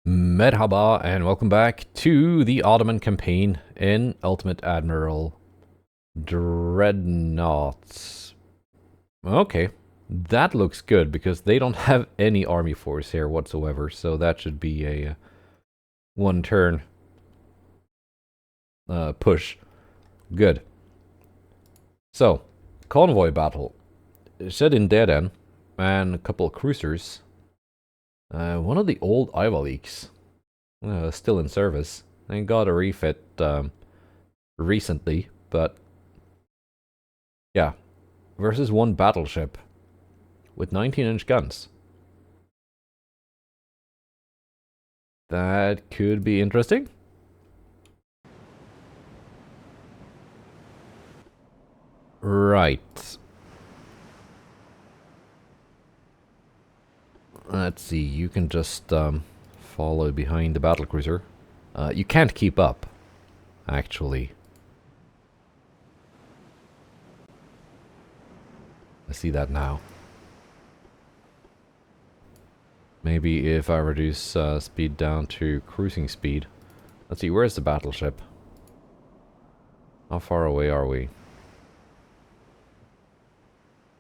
Merhaba and welcome back to the Ottoman campaign in Ultimate Admiral Dreadnoughts. Okay, that looks good because they don't have any army force here whatsoever, so that should be a one turn push. Good. So, convoy battle. Set in dead end and a couple of cruisers. One of the old Ivaliks. Still in service. I got a refit recently, but yeah. Versus one battleship with 19-inch guns. That could be interesting. Right. Let's see, you can just follow behind the battlecruiser. You can't keep up, actually. I see that now. Maybe if I reduce speed down to cruising speed. Let's see, where's the battleship? How far away are we?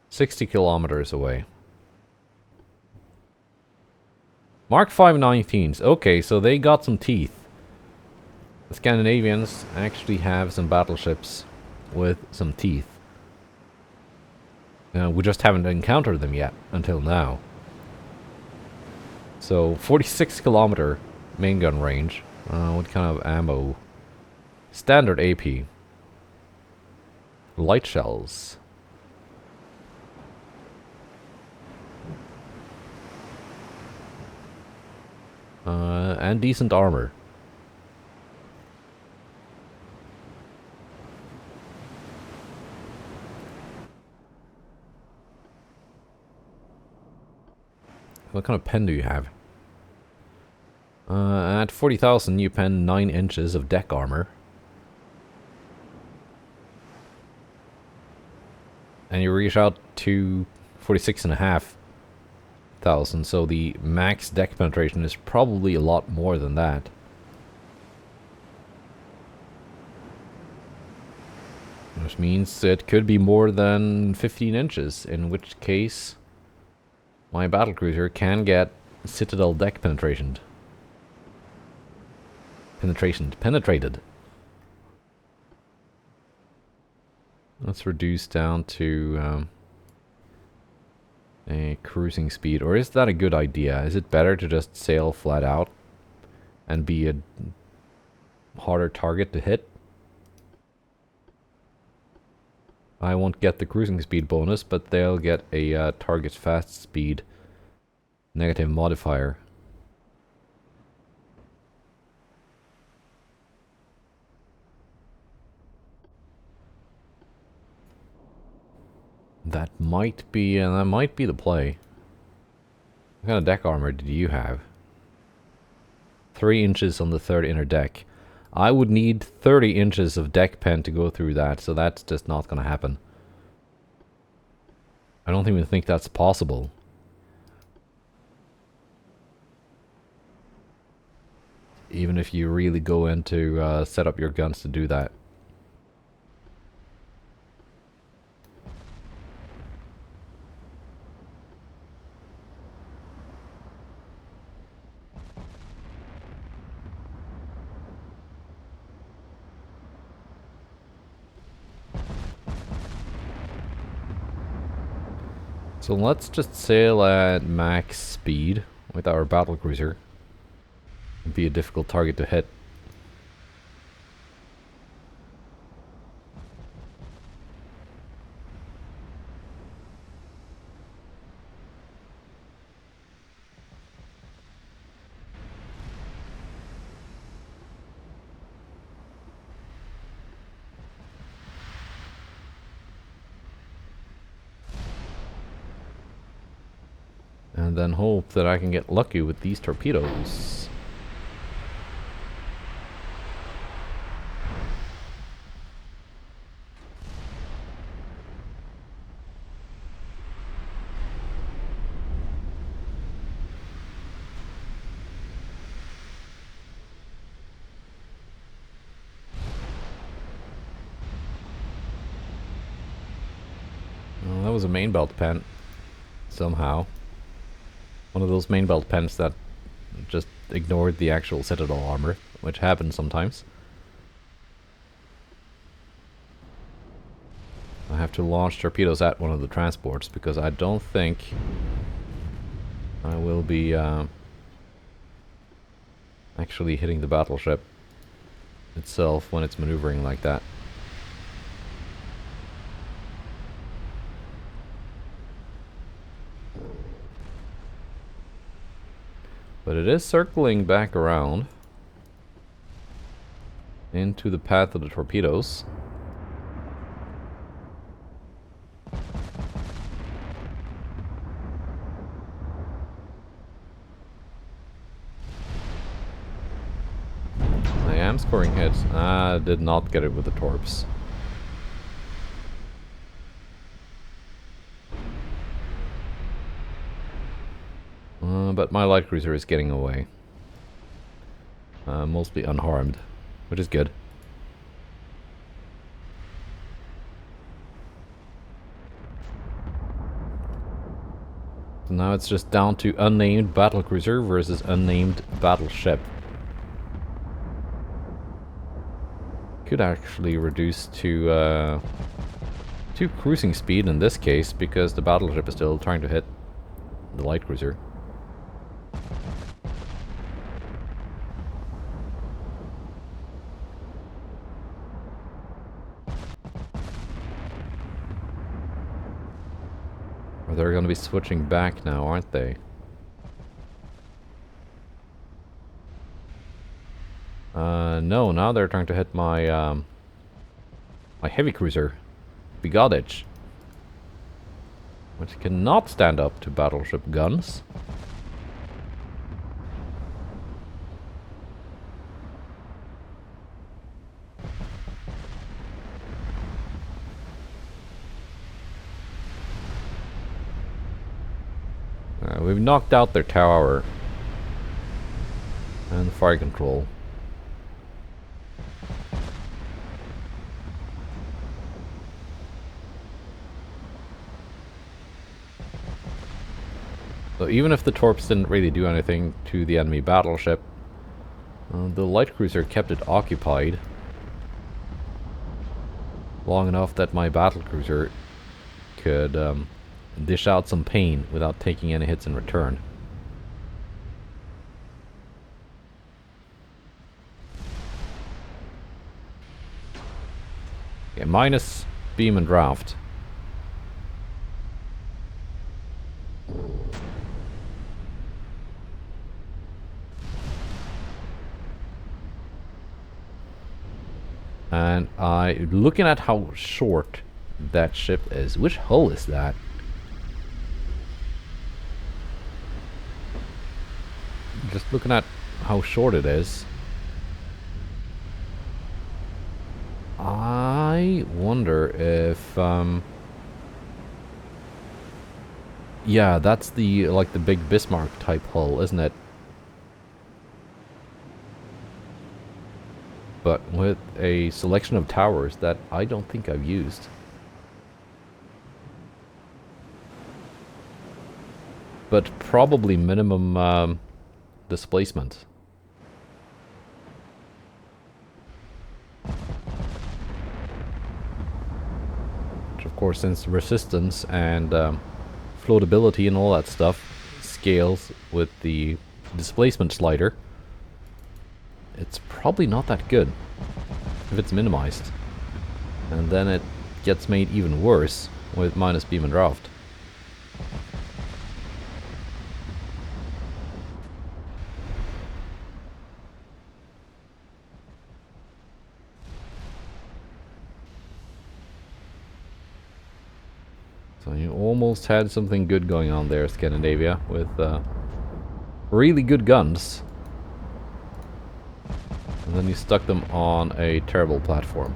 60 kilometers away. Mark 519s. Okay, so they got some teeth. The Scandinavians actually have some battleships with some teeth. We just haven't encountered them yet, until now. So, 46 kilometer main gun range. What kind of ammo? Standard AP. Light shells. And decent armor. What kind of pen do you have? At 40,000 you pen 9 inches of deck armor. And you reach out to 46,500, so the max deck penetration is probably a lot more than that. Which means it could be more than 15 inches, in which case my battlecruiser can get citadel deck penetrated. Penetrated. Let's reduce down to a cruising speed. Or is that a good idea? Is it better to just sail flat out and be a harder target to hit? I won't get the cruising speed bonus, but they'll get a target's fast speed negative modifier. That might be the play. What kind of deck armor did you have? 3 inches on the third inner deck. I would need 30 inches of deck pen to go through that, so that's just not going to happen. I don't even think that's possible. Even if you really go into set up your guns to do that. So let's just sail at max speed with our battlecruiser. It'd be a difficult target to hit. And then hope that I can get lucky with these torpedoes. was a main belt pen. Somehow. One of those main belt pens that just ignored the actual citadel armor, which happens sometimes. I have to launch torpedoes at one of the transports because I don't think I will be actually hitting the battleship itself when it's maneuvering like that. But it is circling back around into the path of the torpedoes. I am scoring hits. I did not get it with the torps. But my light cruiser is getting away. Mostly unharmed, which is good. So now it's just down to unnamed battlecruiser versus unnamed battleship. Could actually reduce to cruising speed in this case because the battleship is still trying to hit the light cruiser. Or they're going to be switching back now, aren't they? No, now they're trying to hit my my heavy cruiser, Bigodich, which cannot stand up to battleship guns. We've knocked out their tower and the fire control. So even if the torps didn't really do anything to the enemy battleship, the light cruiser kept it occupied long enough that my battlecruiser could dish out some pain without taking any hits in return. Okay, minus beam and draft. And looking at how short that ship is. Which hull is that? Just looking at how short it is. I wonder if yeah, that's the like the big Bismarck type hull, isn't it? But with a selection of towers that I don't think I've used. But probably minimum displacement. Which of course, since resistance and floatability and all that stuff scales with the displacement slider, it's probably not that good if it's minimized. And then it gets made even worse with minus beam and draft. So you almost had something good going on there, Scandinavia, with really good guns. And then you stuck them on a terrible platform.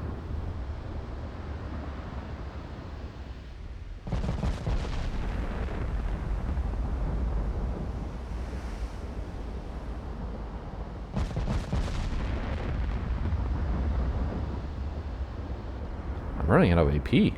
I'm running out of AP.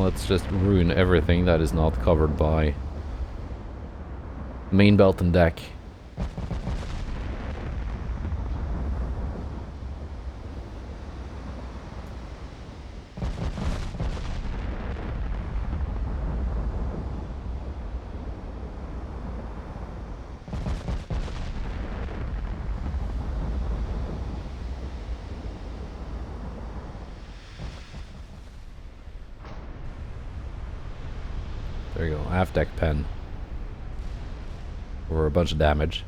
let's just ruin everything that is not covered by main belt and deck. There you go, half deck pen. For a bunch of damage.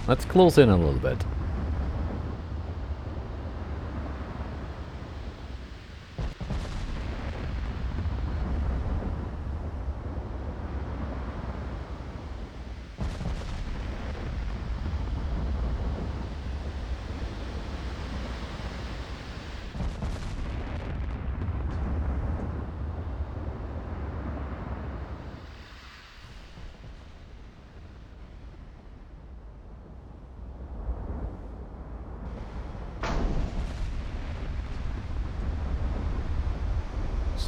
Let's close in a little bit.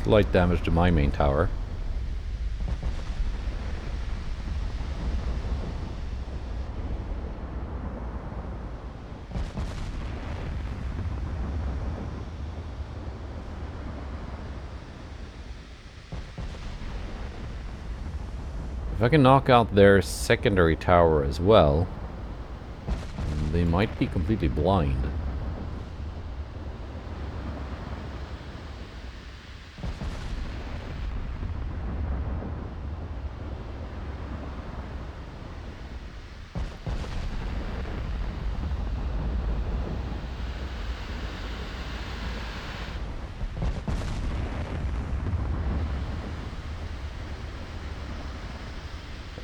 Slight damage to my main tower. If I can knock out their secondary tower as well, they might be completely blind.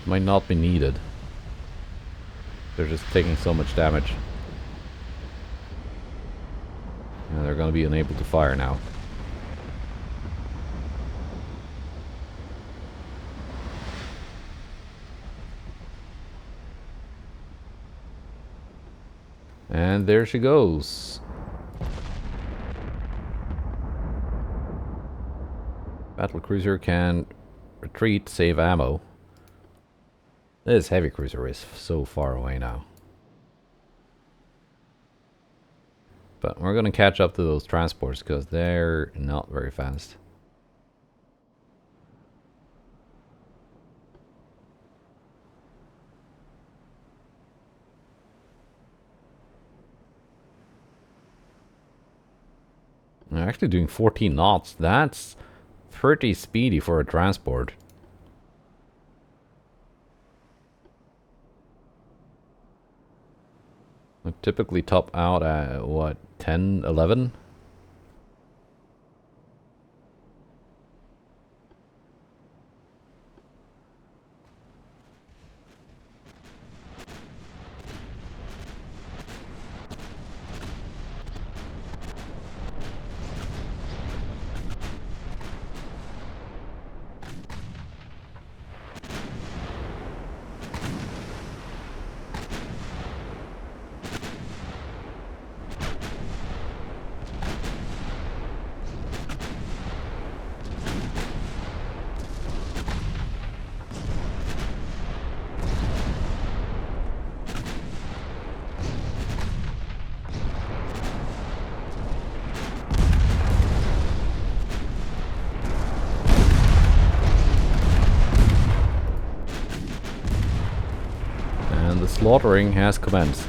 Might not be needed. They're just taking so much damage. And they're going to be unable to fire now. And there she goes. Battlecruiser can retreat, save ammo. This heavy cruiser is so far away now. But we're going to catch up to those transports because they're not very fast. They're actually doing 14 knots. That's pretty speedy for a transport. I typically top out at, what, 10, 11? The slaughtering has commenced.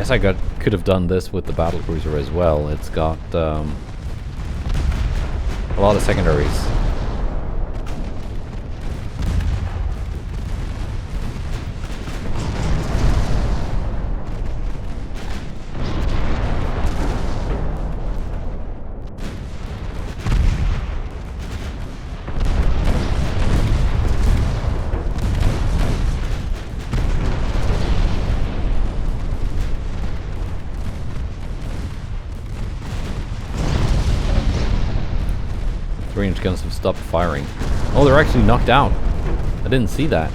guess I could have done this with the battlecruiser as well. It's got a lot of secondaries. Range guns have stopped firing. Oh, they're actually knocked out. I didn't see that.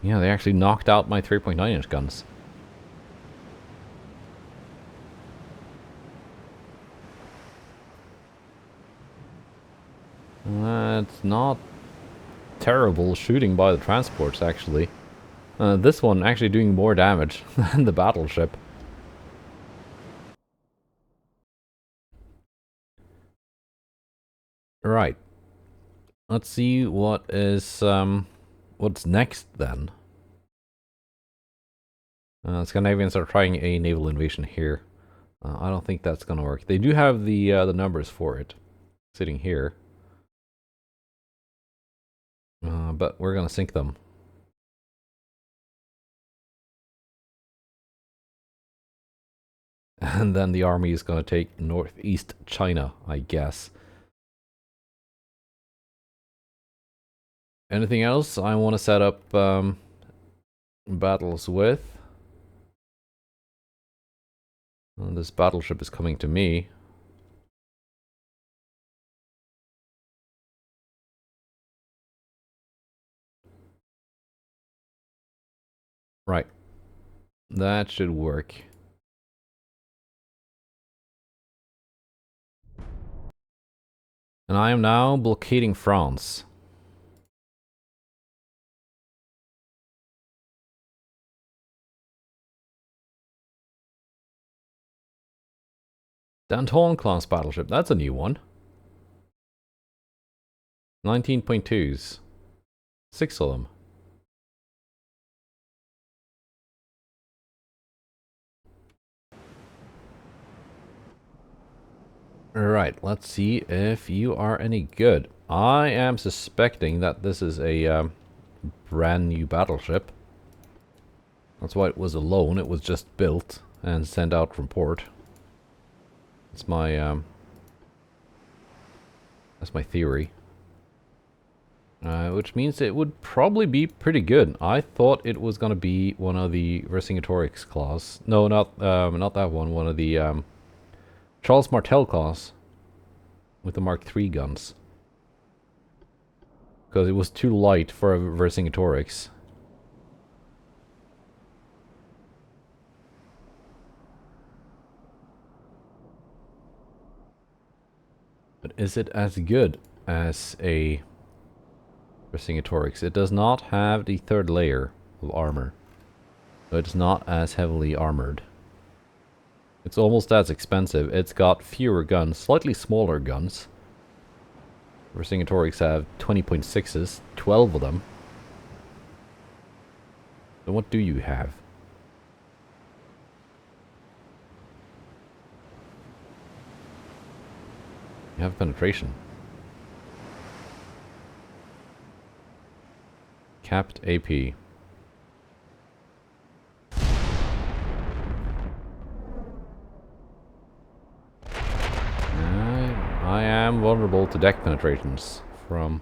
Yeah, they actually knocked out my 3.9-inch guns. It's not terrible shooting by the transports, actually. This one actually doing more damage than the battleship. Right. Let's see what is what's next then. Scandinavians are trying a naval invasion here. I don't think that's gonna work. They do have the numbers for it, sitting here. But we're gonna sink them. And then the army is gonna take northeast China, I guess. Anything else I want to set up battles with? This battleship is coming to me. Right. That should work. And I am now blockading France. Danton class battleship, that's a new one. 19.2s. 6 of them. Alright, let's see if you are any good. I am suspecting that this is a brand new battleship. That's why it was alone. It was just built and sent out from port. That's my theory. Which means it would probably be pretty good. I thought it was gonna be one of the Vercingetorix class. No, not that one. One of the Charles Martel class with the Mark III guns, because it was too light for a Vercingetorix. But is it as good as a Vercingetorix? It does not have the third layer of armor, so it's not as heavily armored. It's almost as expensive. It's got fewer guns, slightly smaller guns. Vercingetorix have 20.6s, 12 of them. So what do you have? You have penetration. Capped AP. I am vulnerable to deck penetrations from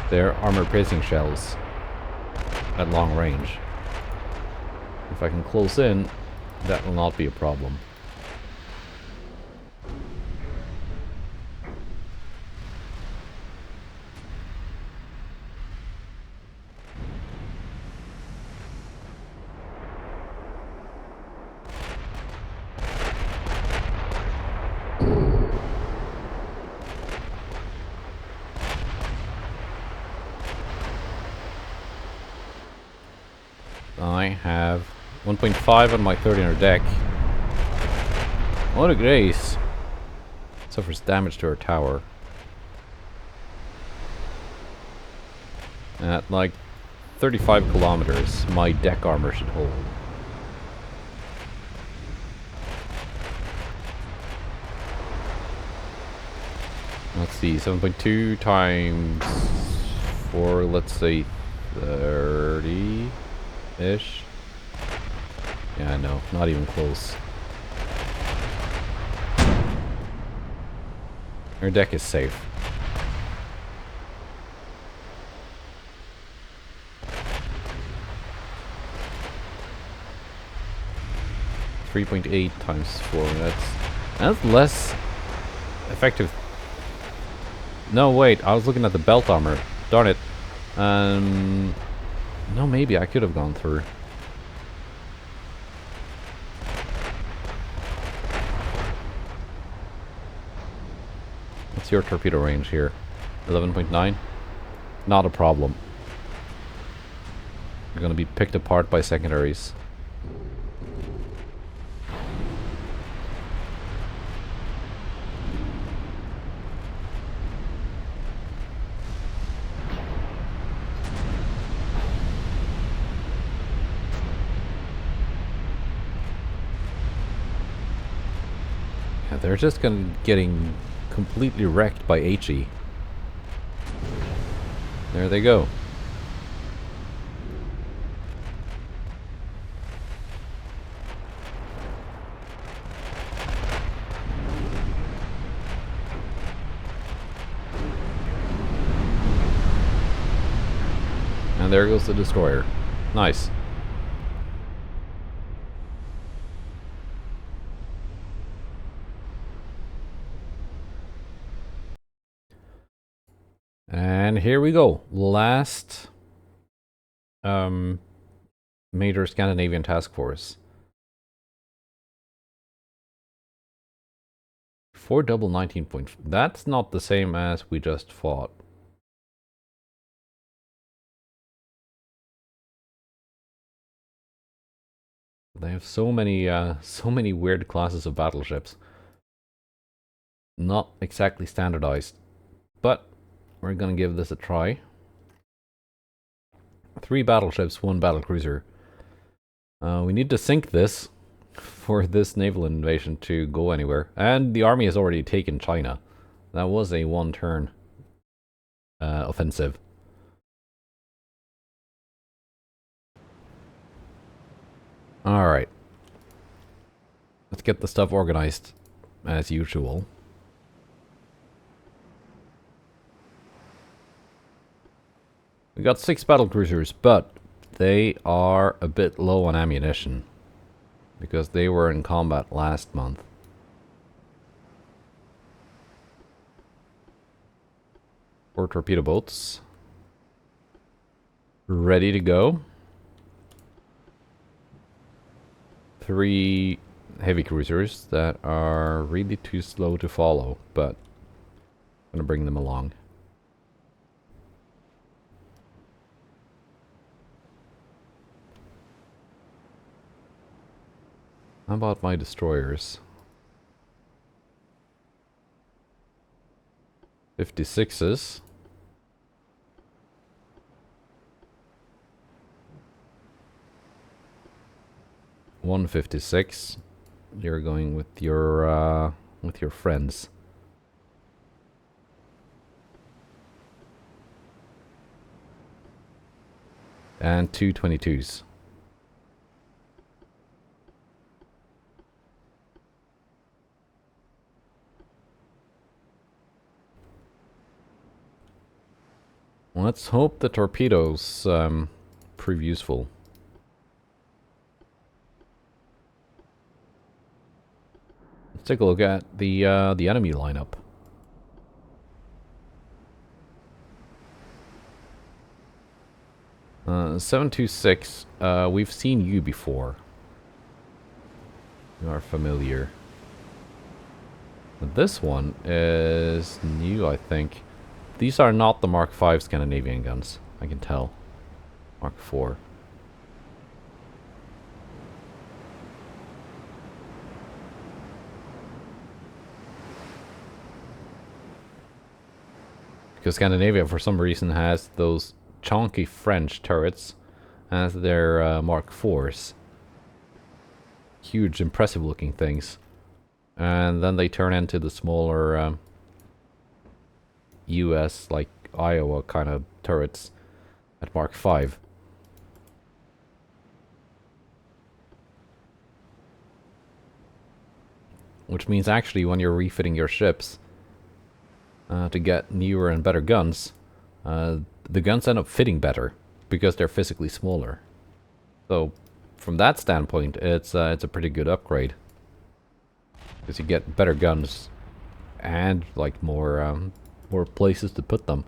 their armor-piercing shells at long range. If I can close in, that will not be a problem. I have 1.5 on my 13er deck. What a grace. Suffers damage to our tower. At like 35 kilometers, my deck armor should hold. Let's see, 7.2 times 4, let's say 30-ish. Yeah, no, not even close. Our deck is safe. .8 times 4, that's less effective. No, wait, I was looking at the belt armor. Darn it. No, maybe I could have gone through. What's your torpedo range here? 11.9? Not a problem. You're gonna be picked apart by secondaries. They're just getting completely wrecked by HE. There they go. And there goes the destroyer. Nice. And here we go. Last major Scandinavian task force. 4 double 19 point. That's not the same as we just fought. They have so many weird classes of battleships. Not exactly standardized, but we're gonna give this a try. 3 battleships, 1 battlecruiser. We need to sink this for this naval invasion to go anywhere. And the army has already taken China. That was a 1-turn offensive. Alright. Let's get the stuff organized as usual. We got 6 battlecruisers, but they are a bit low on ammunition because they were in combat last month. Four torpedo boats ready to go. 3 heavy cruisers that are really too slow to follow, but I'm gonna bring them along. How about my destroyers? 56s. .156. You're going with your friends. And 2 22s. Let's hope the torpedoes prove useful. Let's take a look at the enemy lineup. Uh, 726. We've seen you before. You are familiar. But this one is new, I think. These are not the Mark V Scandinavian guns, I can tell. Mark IV. Because Scandinavia, for some reason, has those chunky French turrets as their Mark IVs. Huge, impressive looking things. And then they turn into the smaller US, like Iowa kind of turrets at Mark V. Which means actually when you're refitting your ships to get newer and better guns, the guns end up fitting better because they're physically smaller. So from that standpoint, it's a pretty good upgrade. Because you get better guns and like more places to put them.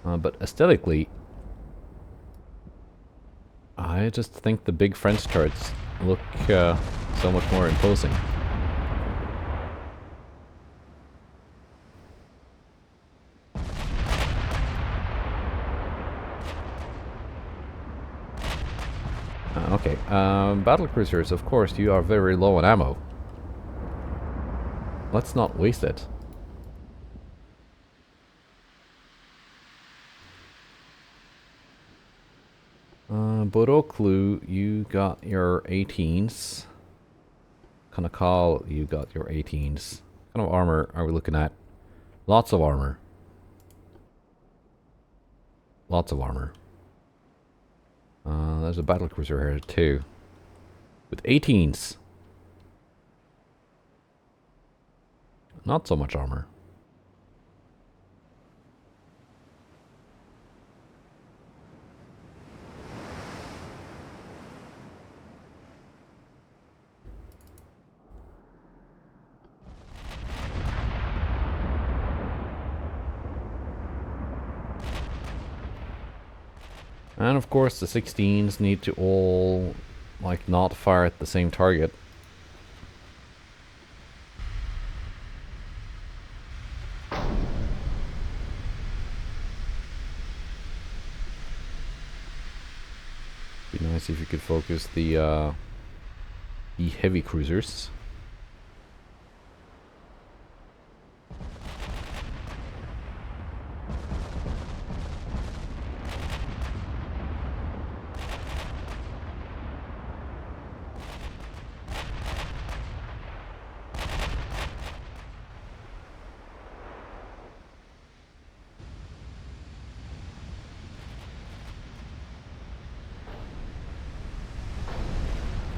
But aesthetically, I just think the big French turrets look so much more imposing. Okay, battle cruisers, of course, you are very low on ammo. Let's not waste it. Boroklu, you got your 18s. Kanakal, you got your 18s. What kind of armor are we looking at? Lots of armor. Lots of armor. There's a battlecruiser here too. With 18s. Not so much armor. And of course the 16s need to all, like, not fire at the same target. Be nice if you could focus the heavy cruisers.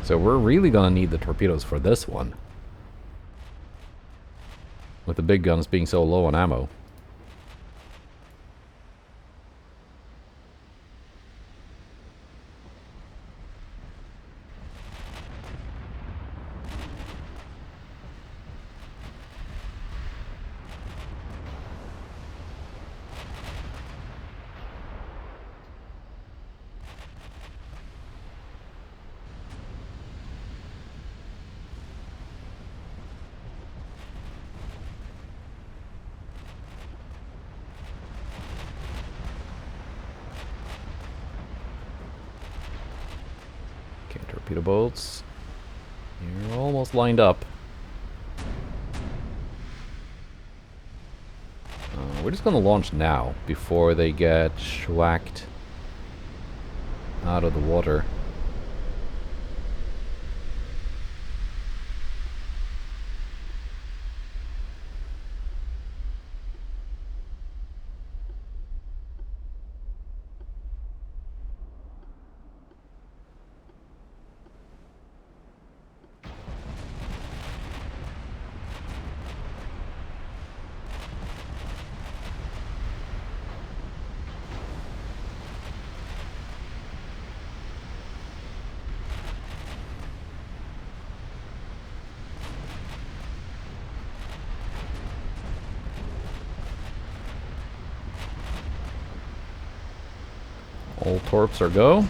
So we're really gonna need the torpedoes for this one. With the big guns being so low on ammo. Okay, torpedo bolts. You're almost lined up. We're just gonna launch now, before they get schwacked out of the water. All torps are go.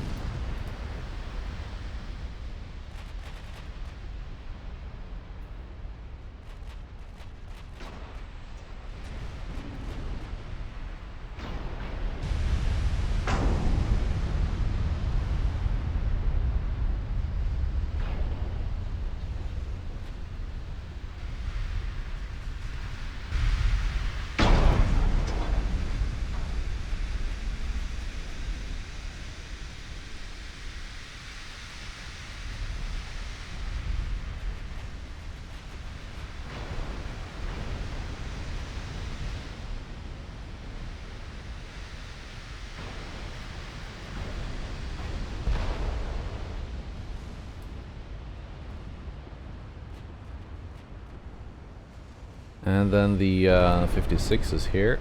And then the 56 is here.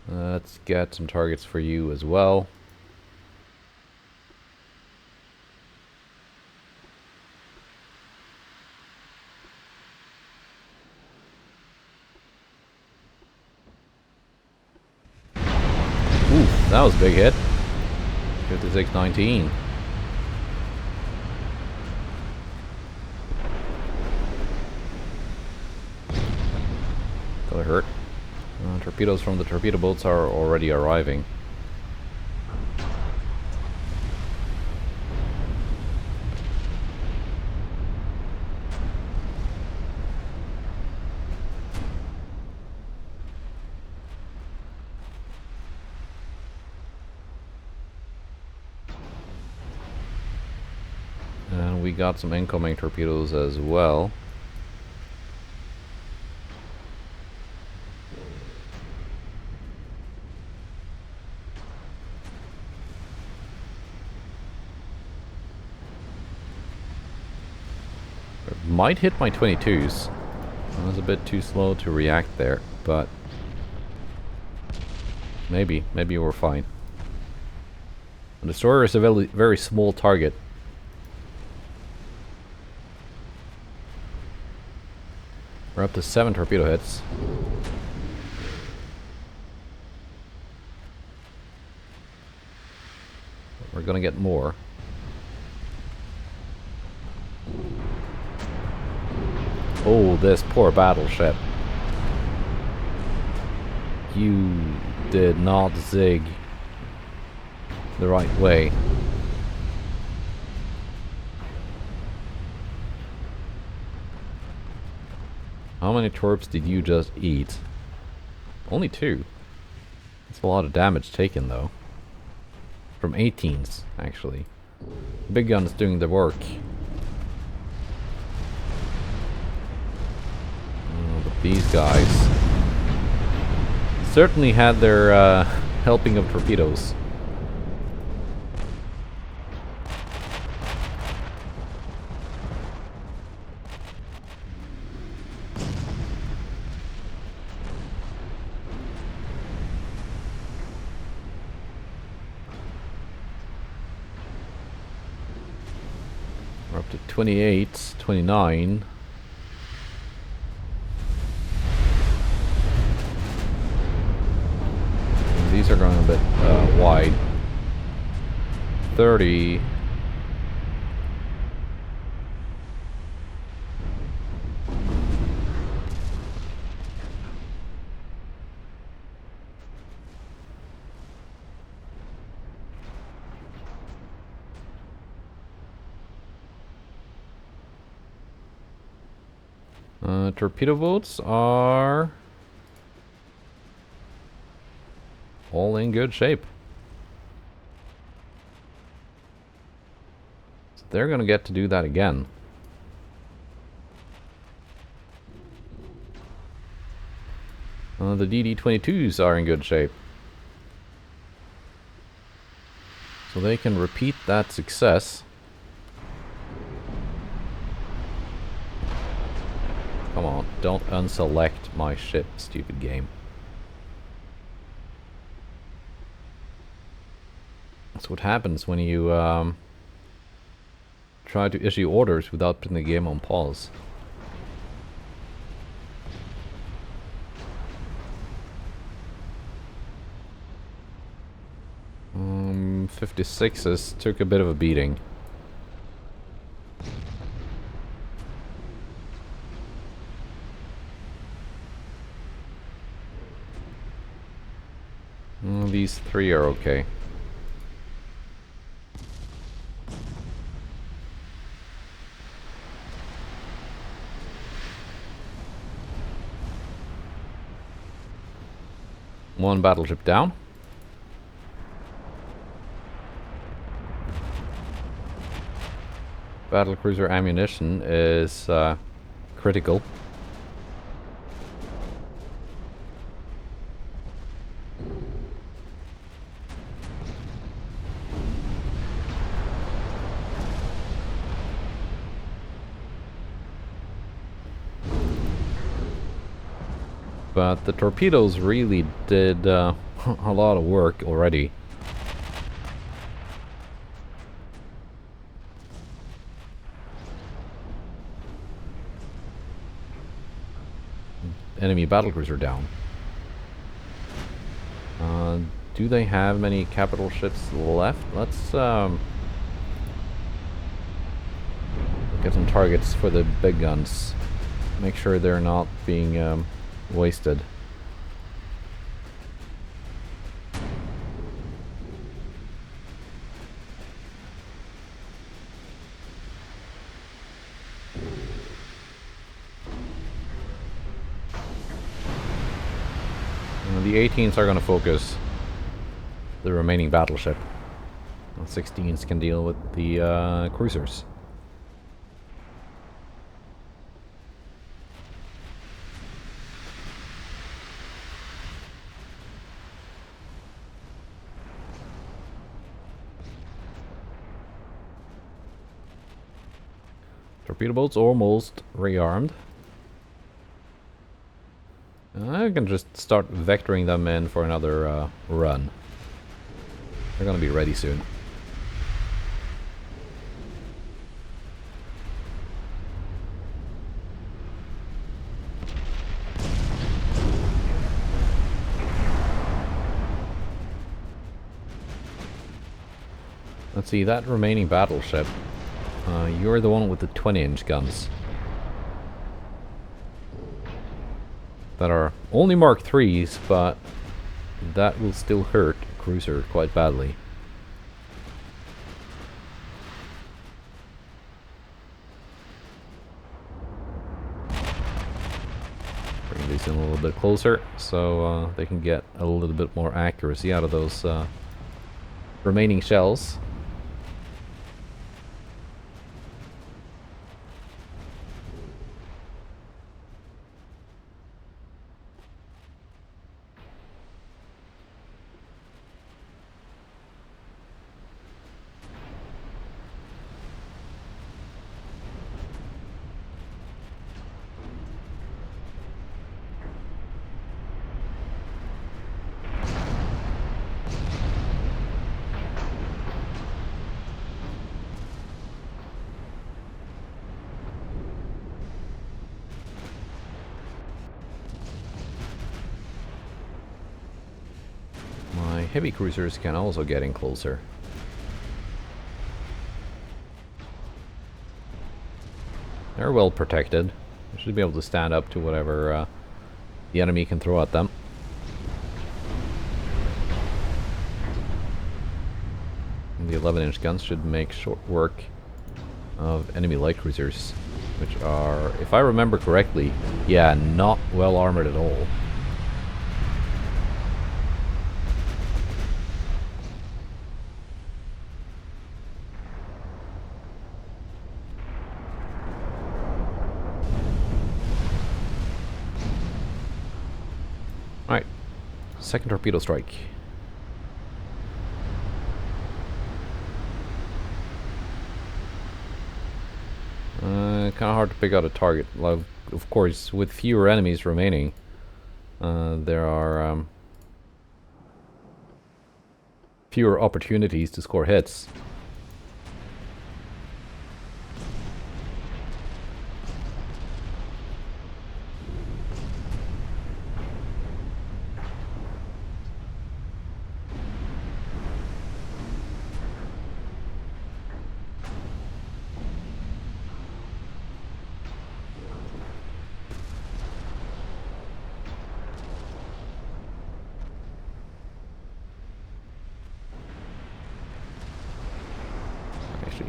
Let's get some targets for you as well. Ooh, that was a big hit. 56-19. That hurt. Torpedoes from the torpedo boats are already arriving. And we got some incoming torpedoes as well. Might hit my 22s. I was a bit too slow to react there, but maybe we're fine. The destroyer is a very small target. We're up to 7 torpedo hits. We're gonna get more. Oh, this poor battleship. You did not zig the right way. How many torps did you just eat? Only 2. That's a lot of damage taken though. From 18s, actually. Big gun's doing the work. But these guys certainly had their helping of torpedoes. We're up to 28, 29. These are going a bit wide. 30. Torpedo boats are all in good shape. So they're gonna get to do that again. The DD-22s are in good shape. So they can repeat that success. Come on, don't unselect my ship, stupid game. That's what happens when you try to issue orders without putting the game on pause. Um, 56s took a bit of a beating. These 3 are okay. One battleship down. Battlecruiser ammunition is critical. But the torpedoes really did a lot of work already. Enemy battlecruiser down. Do they have many capital ships left? Let's look at some targets for the big guns. Make sure they're not being wasted. The 18s are going to focus the remaining battleship. The 16s can deal with the cruisers. Torpedo boats almost rearmed. I can just start vectoring them in for another run. They're gonna be ready soon. Let's see, that remaining battleship. You're the one with the 20-inch guns. That are only Mark IIIs, but that will still hurt a cruiser quite badly. Bring these in a little bit closer so they can get a little bit more accuracy out of those remaining shells. Heavy cruisers can also get in closer. They're well protected. They should be able to stand up to whatever the enemy can throw at them. And the 11-inch guns should make short work of enemy light cruisers, which are, if I remember correctly, yeah, not well armored at all. Alright, second torpedo strike. Kind of hard to pick out a target. Of course, with fewer enemies remaining, there are fewer opportunities to score hits.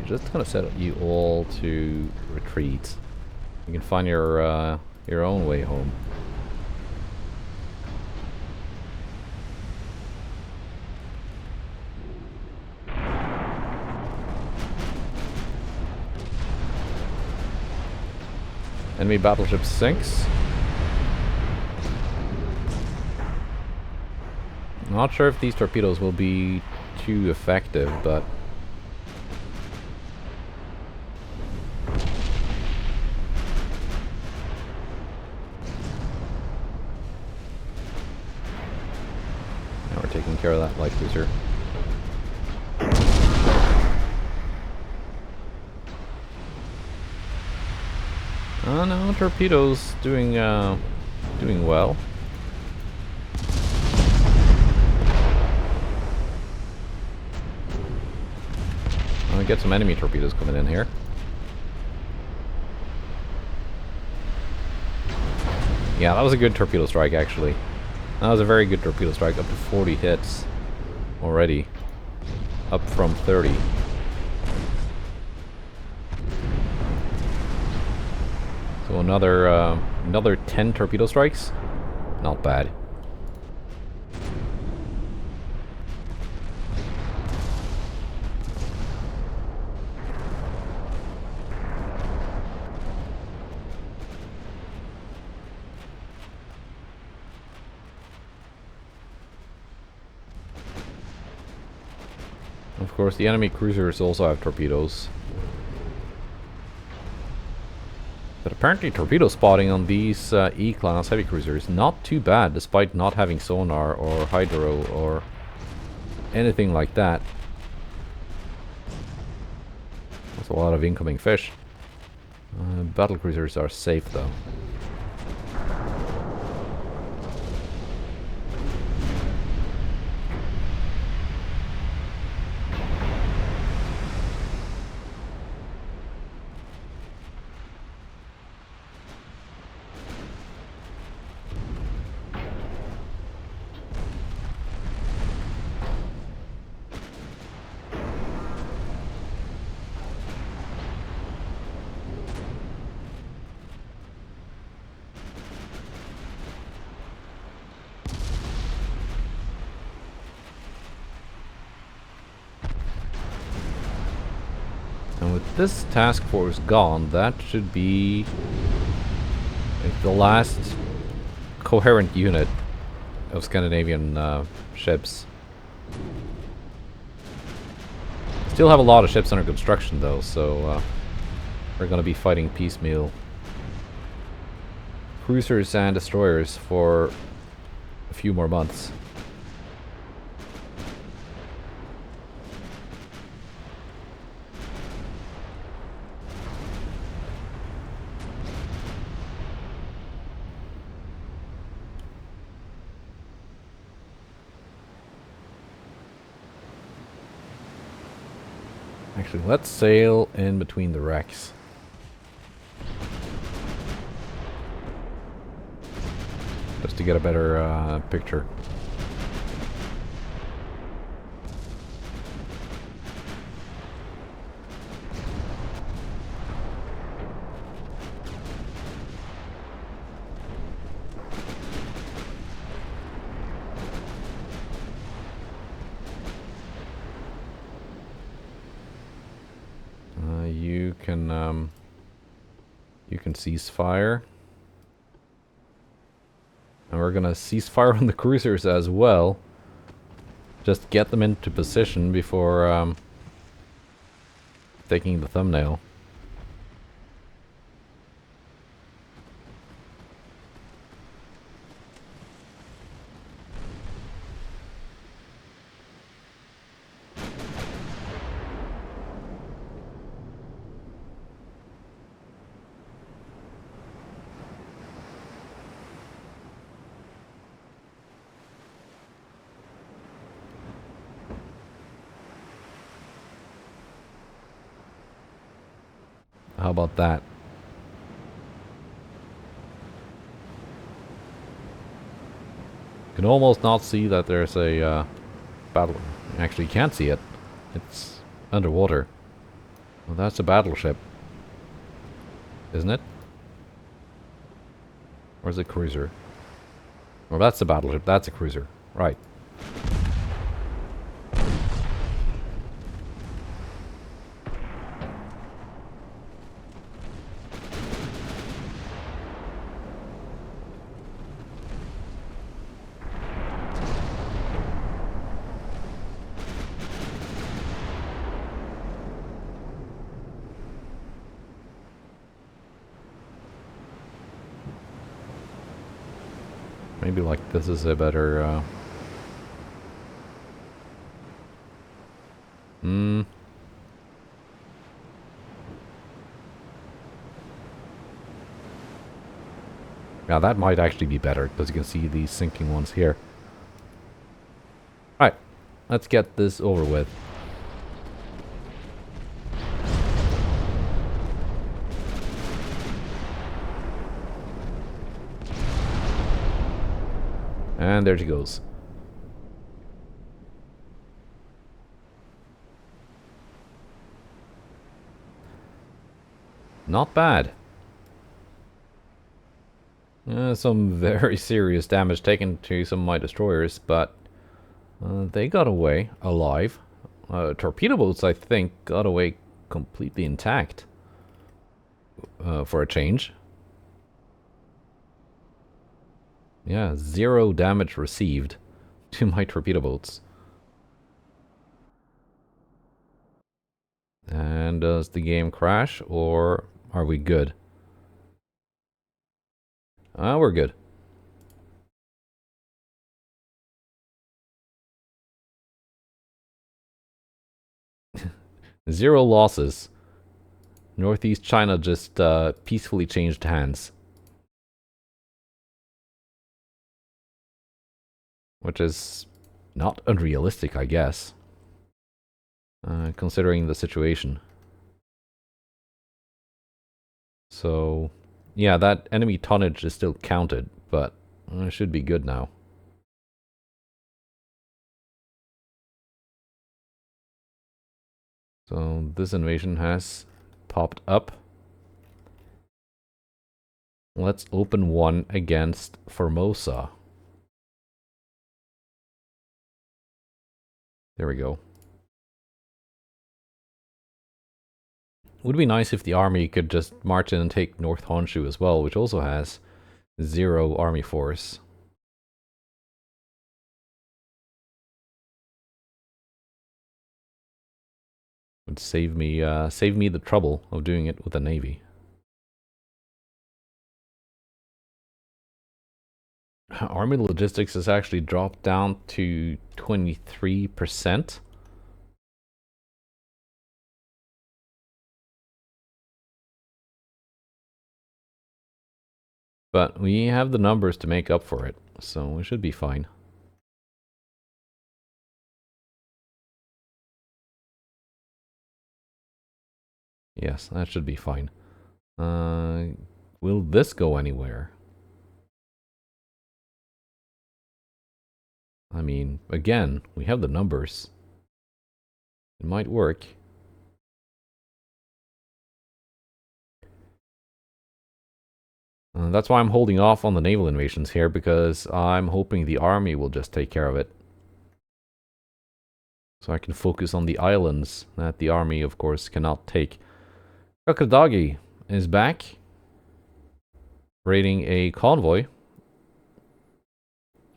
Just gonna set you all to retreat. You can find your own way home. Enemy battleship sinks. Not sure if these torpedoes will be too effective, but taking care of that light cruiser. Oh no, torpedoes doing well. I'll get some enemy torpedoes coming in here. Yeah, that was a good torpedo strike, actually. That was a very good torpedo strike, up to 40 hits already. Up from 30. So another 10 torpedo strikes? Not bad. Of course, the enemy cruisers also have torpedoes. But apparently torpedo spotting on these E-class heavy cruisers not too bad, despite not having sonar or hydro or anything like that. That's a lot of incoming fish. Battle cruisers are safe though. And with this task force gone, that should be like the last coherent unit of Scandinavian ships. Still have a lot of ships under construction though, so we're going to be fighting piecemeal cruisers and destroyers for a few more months. Actually, let's sail in between the wrecks. Just to get a better picture. You can cease fire. And we're gonna cease fire on the cruisers as well. Just get them into position before taking the thumbnail. How about that? You can almost not see that there's a battle. Actually, you can't see it. It's underwater. Well, that's a battleship. Isn't it? Or is it a cruiser? Well, that's a battleship. That's a cruiser. Right. Maybe like this is a better Hmm. Yeah, that might actually be better, because you can see these sinking ones here. Alright, let's get this over with. And there she goes. Not bad. Some very serious damage taken to some of my destroyers, but they got away alive. Torpedo boats, I think, got away completely intact. For a change. Yeah, 0 damage received to my torpedo boats. And does the game crash, or are we good? We're good. Zero losses. Northeast China just peacefully changed hands. Which is not unrealistic, I guess. Considering the situation. So, yeah, that enemy tonnage is still counted, but it should be good now. So, this invasion has popped up. Let's open one against Formosa. There we go. Would be nice if the army could just march in and take North Honshu as well, which also has 0 army force. Would save me the trouble of doing it with a navy. Army logistics has actually dropped down to 23%. But we have the numbers to make up for it, so we should be fine. Yes, that should be fine. Will this go anywhere? I mean, again, we have the numbers. It might work. That's why I'm holding off on the naval invasions here, because I'm hoping the army will just take care of it. So I can focus on the islands that the army, of course, cannot take. Kakadagi is back, raiding a convoy,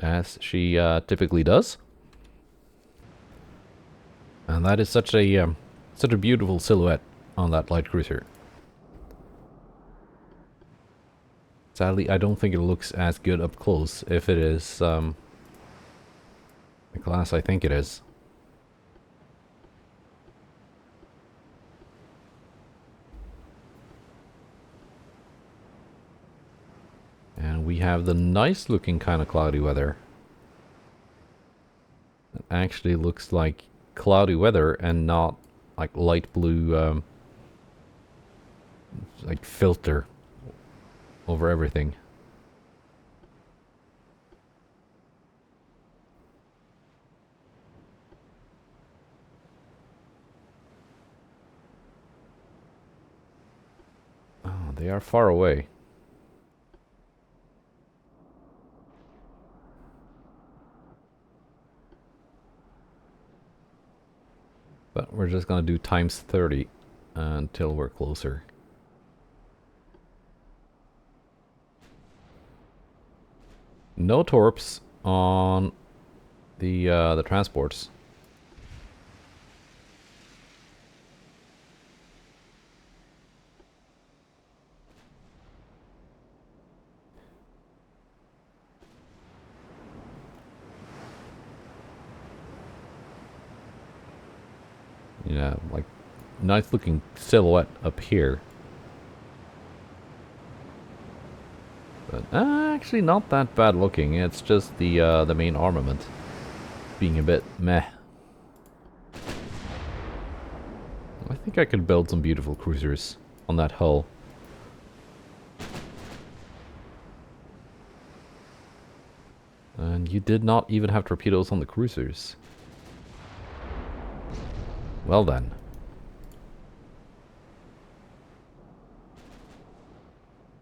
as she typically does. And that is such a beautiful silhouette on that light cruiser. Sadly, I don't think it looks as good up close if it is the class I think it is. And we have the nice looking kind of cloudy weather. It actually looks like cloudy weather and not like light blue like filter over everything. Oh, they are far away. But we're just gonna do times 30 until we're closer. No torps on the transports. you know, like, nice looking silhouette up here. But actually not that bad looking. It's just the main armament being a bit meh. I think I could build some beautiful cruisers on that hull. And you did not even have torpedoes on the cruisers. Well then.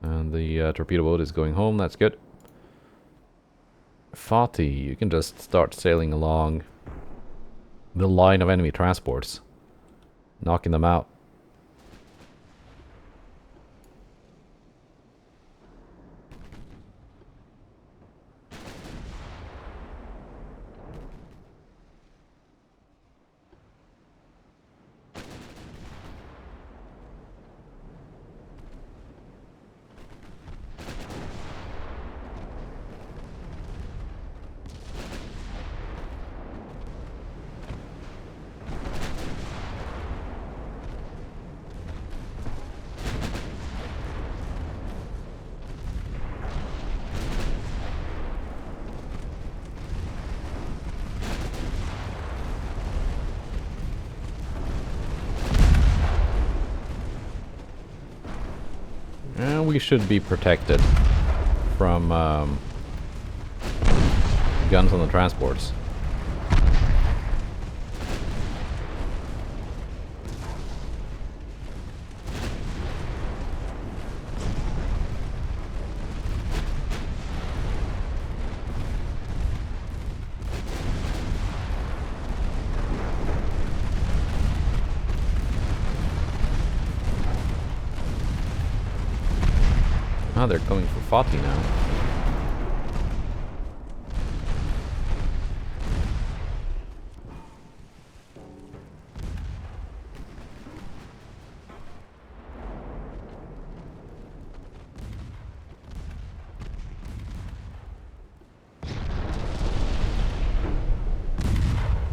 And the torpedo boat is going home, that's good. Fatih, you can just start sailing along the line of enemy transports, knocking them out. And we should be protected from guns on the transports. Ah, they're coming for Fatih now.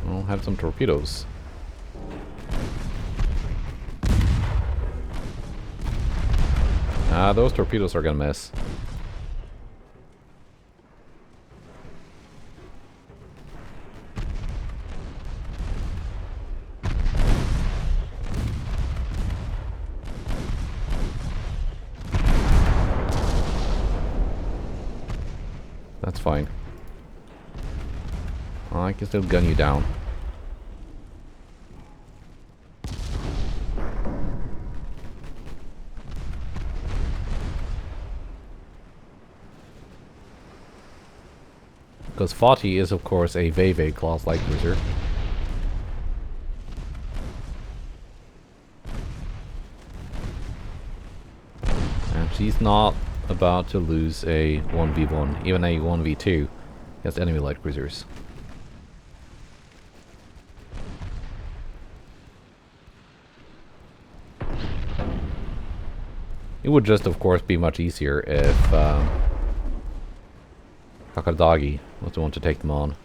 I'll have some torpedoes. Ah, those torpedoes are gonna miss. That's fine. I can still gun you down. Because Fatih is, of course, a Veve class light cruiser. And she's not about to lose a 1v1, even a 1v2 against enemy light cruisers. It would just, of course, be much easier if Kakardagi was the one to take them on.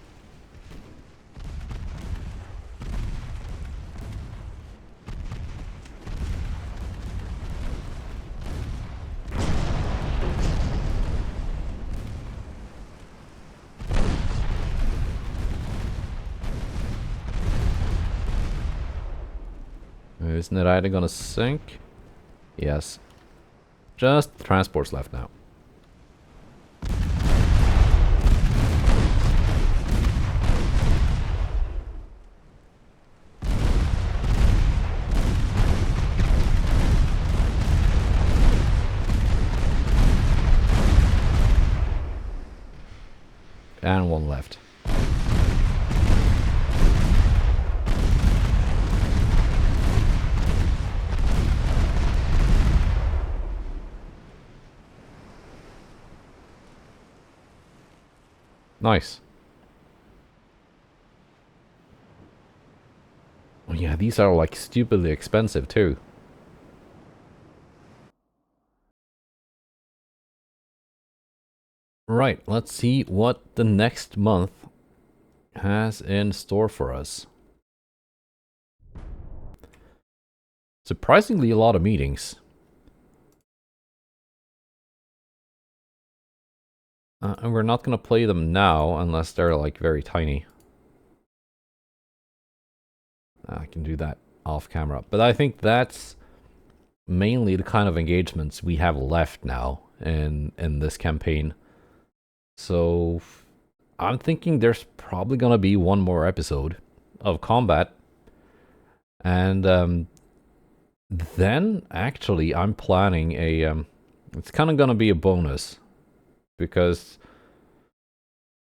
Isn't it either gonna sink? Yes. Just transports left now. And one left. Nice. Oh yeah, these are like stupidly expensive too. Right, let's see what the next month has in store for us. surprisingly a lot of meetings. And we're not going to play them now unless they're like very tiny. I can do that off camera. But I think that's mainly the kind of engagements we have left now in this campaign. So I'm thinking there's probably going to be one more episode of combat. And then actually I'm planning a it's kind of going to be a bonus because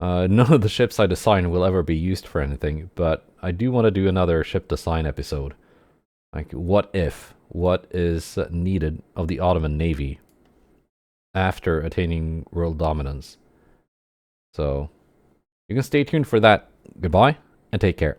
none of the ships I design will ever be used for anything, but I do want to do another ship design episode. Like, what is needed of the Ottoman Navy after attaining world dominance? So, you can stay tuned for that. Goodbye, and take care.